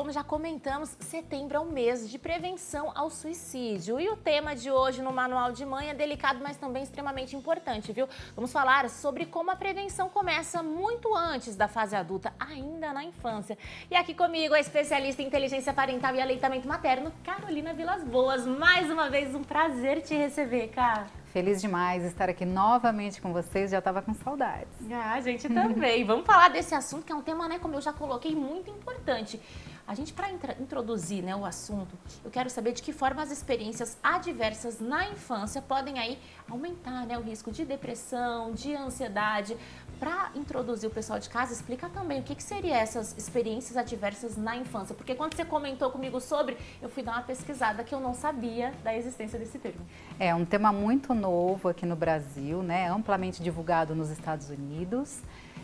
como já comentamos, setembro é o mês de prevenção ao suicídio. E o tema de hoje no Manual de Mãe é delicado, mas também extremamente importante, viu? Vamos falar sobre como a prevenção começa muito antes da fase adulta, ainda na infância. E aqui comigo a especialista em inteligência parental e aleitamento materno, Carolina Vilas Boas. Mais uma vez, um prazer te receber, Cá. Feliz demais estar aqui novamente com vocês, já estava com saudades. A gente também. Vamos falar desse assunto que é um tema, né, como eu já coloquei, muito importante. A gente, para introduzir, né, o assunto, eu quero saber de que forma as experiências adversas na infância podem aí aumentar, né, o risco de depressão, de ansiedade. Para introduzir o pessoal de casa, explica também o que seriam essas experiências adversas na infância. Porque quando você comentou comigo sobre, eu fui dar uma pesquisada que eu não sabia da existência desse termo. É um tema muito novo aqui no Brasil, né, amplamente divulgado nos Estados Unidos.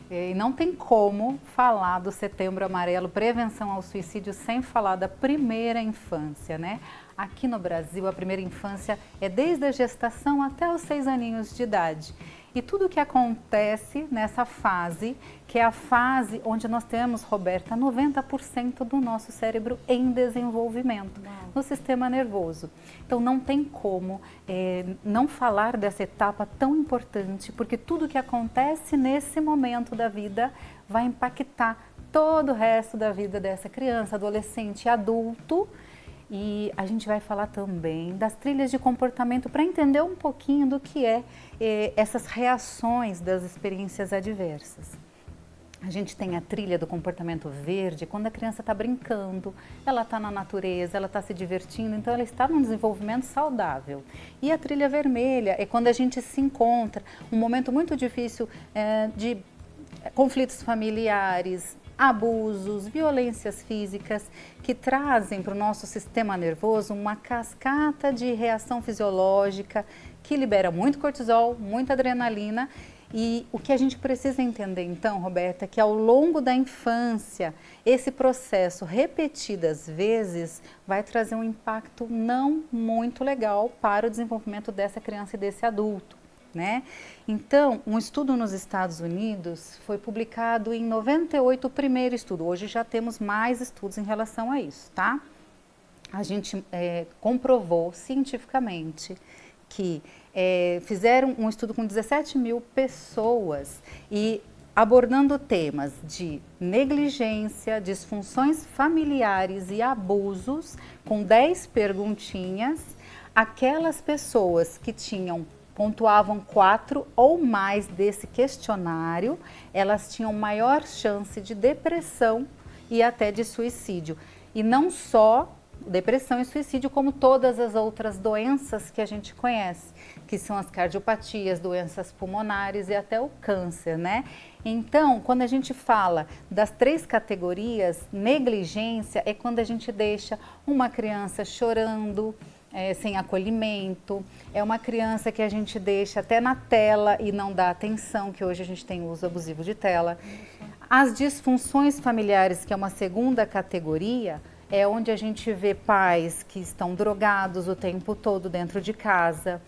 E não tem como falar do Setembro Amarelo, prevenção ao suicídio, sem falar da primeira infância, né? Aqui no Brasil, a primeira infância é desde a gestação até os 6 aninhos de idade. E tudo o que acontece nessa fase, que é a fase onde nós temos, Roberta, 90% do nosso cérebro em desenvolvimento, no sistema nervoso. Então não tem como não falar dessa etapa tão importante, porque tudo o que acontece nesse momento da vida vai impactar todo o resto da vida dessa criança, adolescente e adulto. E a gente vai falar também das trilhas de comportamento para entender um pouquinho do que essas reações das experiências adversas. A gente tem a trilha do comportamento verde, quando a criança está brincando, ela está na natureza, ela está se divertindo, então ela está num desenvolvimento saudável. E a trilha vermelha é quando a gente se encontra, um momento muito difícil de conflitos familiares, abusos, violências físicas, que trazem para o nosso sistema nervoso uma cascata de reação fisiológica que libera muito cortisol, muita adrenalina. E o que a gente precisa entender então, Roberta, é que ao longo da infância, esse processo repetidas vezes vai trazer um impacto não muito legal para o desenvolvimento dessa criança e desse adulto, né? Então, um estudo nos Estados Unidos foi publicado em 98, o primeiro estudo. Hoje já temos mais estudos em relação a isso, tá? A gente comprovou cientificamente que fizeram um estudo com 17 mil pessoas e abordando temas de negligência, disfunções familiares e abusos, com 10 perguntinhas, aquelas pessoas que pontuavam 4 ou mais desse questionário, elas tinham maior chance de depressão e até de suicídio. E não só depressão e suicídio, como todas as outras doenças que a gente conhece, que são as cardiopatias, doenças pulmonares e até o câncer, né? Então, quando a gente fala das 3 categorias, negligência é quando a gente deixa uma criança chorando, sem acolhimento, é uma criança que a gente deixa até na tela e não dá atenção, que hoje a gente tem uso abusivo de tela. As disfunções familiares, que é uma segunda categoria, é onde a gente vê pais que estão drogados o tempo todo dentro de casa.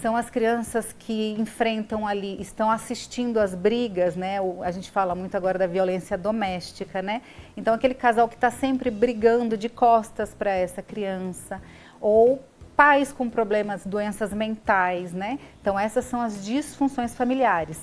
São as crianças que enfrentam ali, estão assistindo às brigas, né? A gente fala muito agora da violência doméstica, né? Então aquele casal que está sempre brigando de costas para essa criança, ou pais com problemas, doenças mentais, né? Então essas são as disfunções familiares.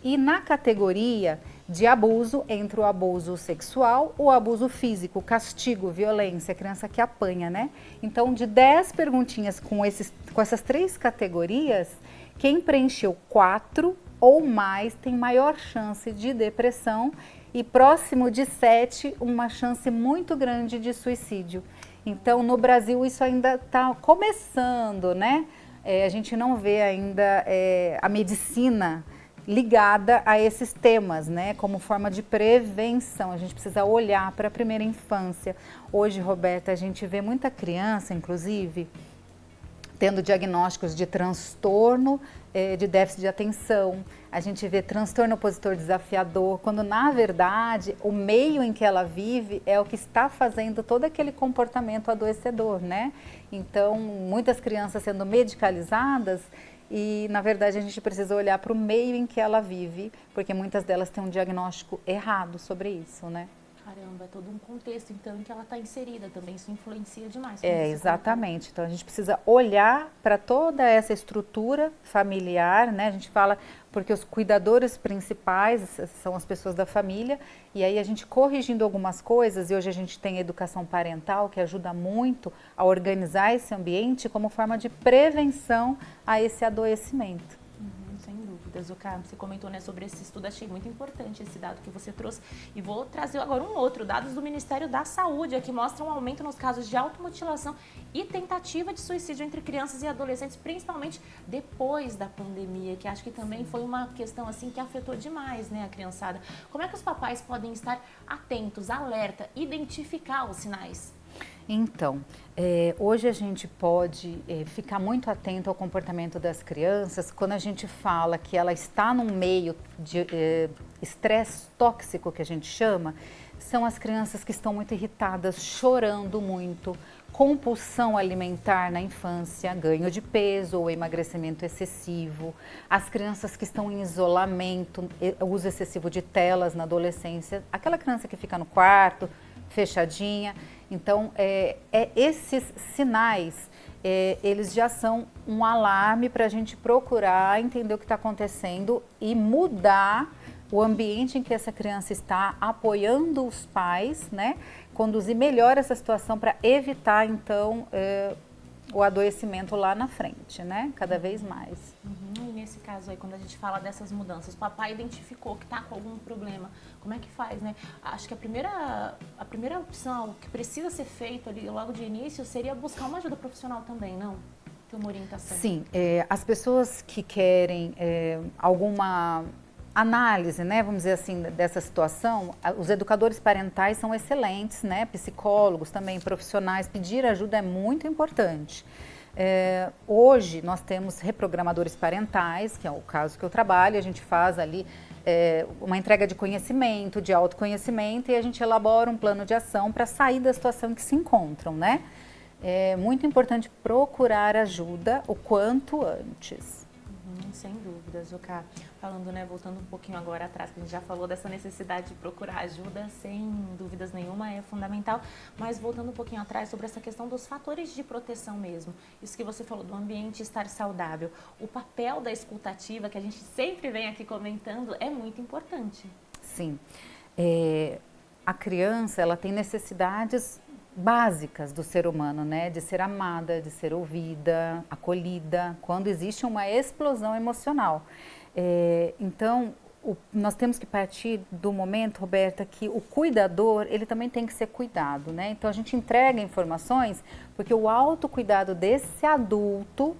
E na categoria de abuso, entre o abuso sexual, o abuso físico, castigo, violência, a criança que apanha, né? Então, de 10 perguntinhas com essas 3 categorias, quem preencheu 4 ou mais tem maior chance de depressão e próximo de 7, uma chance muito grande de suicídio. Então, no Brasil, isso ainda está começando, né? A gente não vê ainda a medicina ligada a esses temas, né, como forma de prevenção. A gente precisa olhar para a primeira infância. Hoje, Roberta, a gente vê muita criança, inclusive, tendo diagnósticos de transtorno de déficit de atenção. A gente vê transtorno opositor desafiador, quando na verdade o meio em que ela vive é o que está fazendo todo aquele comportamento adoecedor, né? Então, muitas crianças sendo medicalizadas e, na verdade, a gente precisa olhar para o meio em que ela vive, porque muitas delas têm um diagnóstico errado sobre isso, né? Caramba, é todo um contexto, então, em que ela está inserida também, isso influencia demais. Exatamente. Então, a gente precisa olhar para toda essa estrutura familiar, né? A gente fala, porque os cuidadores principais são as pessoas da família, e aí a gente corrigindo algumas coisas, e hoje a gente tem educação parental, que ajuda muito a organizar esse ambiente como forma de prevenção a esse adoecimento. Sem dúvidas, Zucca, você comentou, né, sobre esse estudo, achei muito importante esse dado que você trouxe, e vou trazer agora um outro, dados do Ministério da Saúde, que mostram um aumento nos casos de automutilação e tentativa de suicídio entre crianças e adolescentes, principalmente depois da pandemia, que acho que também foi uma questão assim que afetou demais, né, a criançada. Como é que os papais podem estar atentos, alerta, identificar os sinais? Então, hoje a gente pode ficar muito atento ao comportamento das crianças quando a gente fala que ela está num meio de estresse tóxico, que a gente chama, são as crianças que estão muito irritadas, chorando muito, compulsão alimentar na infância, ganho de peso ou emagrecimento excessivo, as crianças que estão em isolamento, uso excessivo de telas na adolescência, aquela criança que fica no quarto, fechadinha. Então, esses sinais, eles já são um alarme para a gente procurar entender o que está acontecendo e mudar o ambiente em que essa criança está, apoiando os pais, né? Conduzir melhor essa situação para evitar, então, o adoecimento lá na frente, né? Cada vez mais. E nesse caso aí, quando a gente fala dessas mudanças, o papai identificou que está com algum problema, como é que faz, né? Acho que a primeira opção que precisa ser feito ali logo de início seria buscar uma ajuda profissional também, não? Ter uma orientação. Sim, as pessoas que querem alguma análise, né, vamos dizer assim, dessa situação, os educadores parentais são excelentes, né, psicólogos também, profissionais, pedir ajuda é muito importante. Hoje nós temos reprogramadores parentais, que é o caso que eu trabalho, a gente faz ali uma entrega de conhecimento, de autoconhecimento, e a gente elabora um plano de ação para sair da situação em que se encontram, né? É muito importante procurar ajuda o quanto antes. Sem dúvidas, Zucca. Falando, né, voltando um pouquinho agora atrás, que a gente já falou dessa necessidade de procurar ajuda, sem dúvidas nenhuma, é fundamental, mas voltando um pouquinho atrás sobre essa questão dos fatores de proteção mesmo, isso que você falou do ambiente estar saudável, o papel da escutativa, que a gente sempre vem aqui comentando, é muito importante. Sim, a criança, ela tem necessidades básicas do ser humano, né? De ser amada, de ser ouvida, acolhida, quando existe uma explosão emocional. Então, nós temos que partir do momento, Roberta, que o cuidador, ele também tem que ser cuidado, né? Então, a gente entrega informações porque o autocuidado desse adulto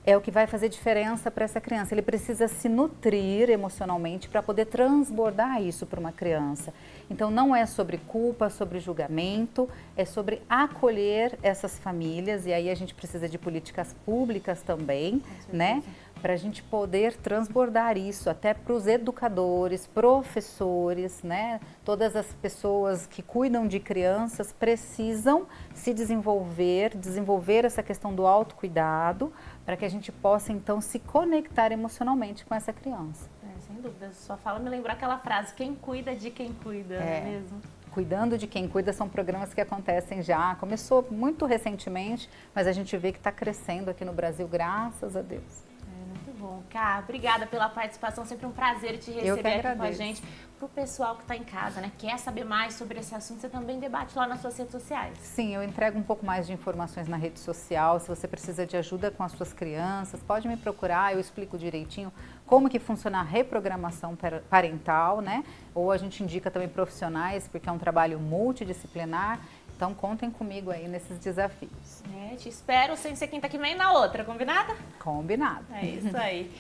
é o que vai fazer diferença para essa criança. Ele precisa se nutrir emocionalmente para poder transbordar isso para uma criança. Então, não é sobre culpa, sobre julgamento, é sobre acolher essas famílias, e aí a gente precisa de políticas públicas também, né? Para a gente poder transbordar isso até para os educadores, professores, né? Todas as pessoas que cuidam de crianças precisam se desenvolver essa questão do autocuidado, para que a gente possa, então, se conectar emocionalmente com essa criança. Sem dúvida, só fala me lembrar aquela frase, quem cuida de quem cuida, não é mesmo? Cuidando de quem cuida são programas que acontecem já, começou muito recentemente, mas a gente vê que está crescendo aqui no Brasil, graças a Deus. Muito bom. Cá, obrigada pela participação, sempre um prazer te receber aqui com a gente. Para o pessoal que está em casa, né, quer saber mais sobre esse assunto, você também debate lá nas suas redes sociais. Sim, eu entrego um pouco mais de informações na rede social. Se você precisa de ajuda com as suas crianças, pode me procurar, eu explico direitinho como que funciona a reprogramação parental, né? Ou a gente indica também profissionais, porque é um trabalho multidisciplinar. Então, contem comigo aí nesses desafios. Te espero sem ser quinta que vem na outra, combinado? Combinado. É isso aí.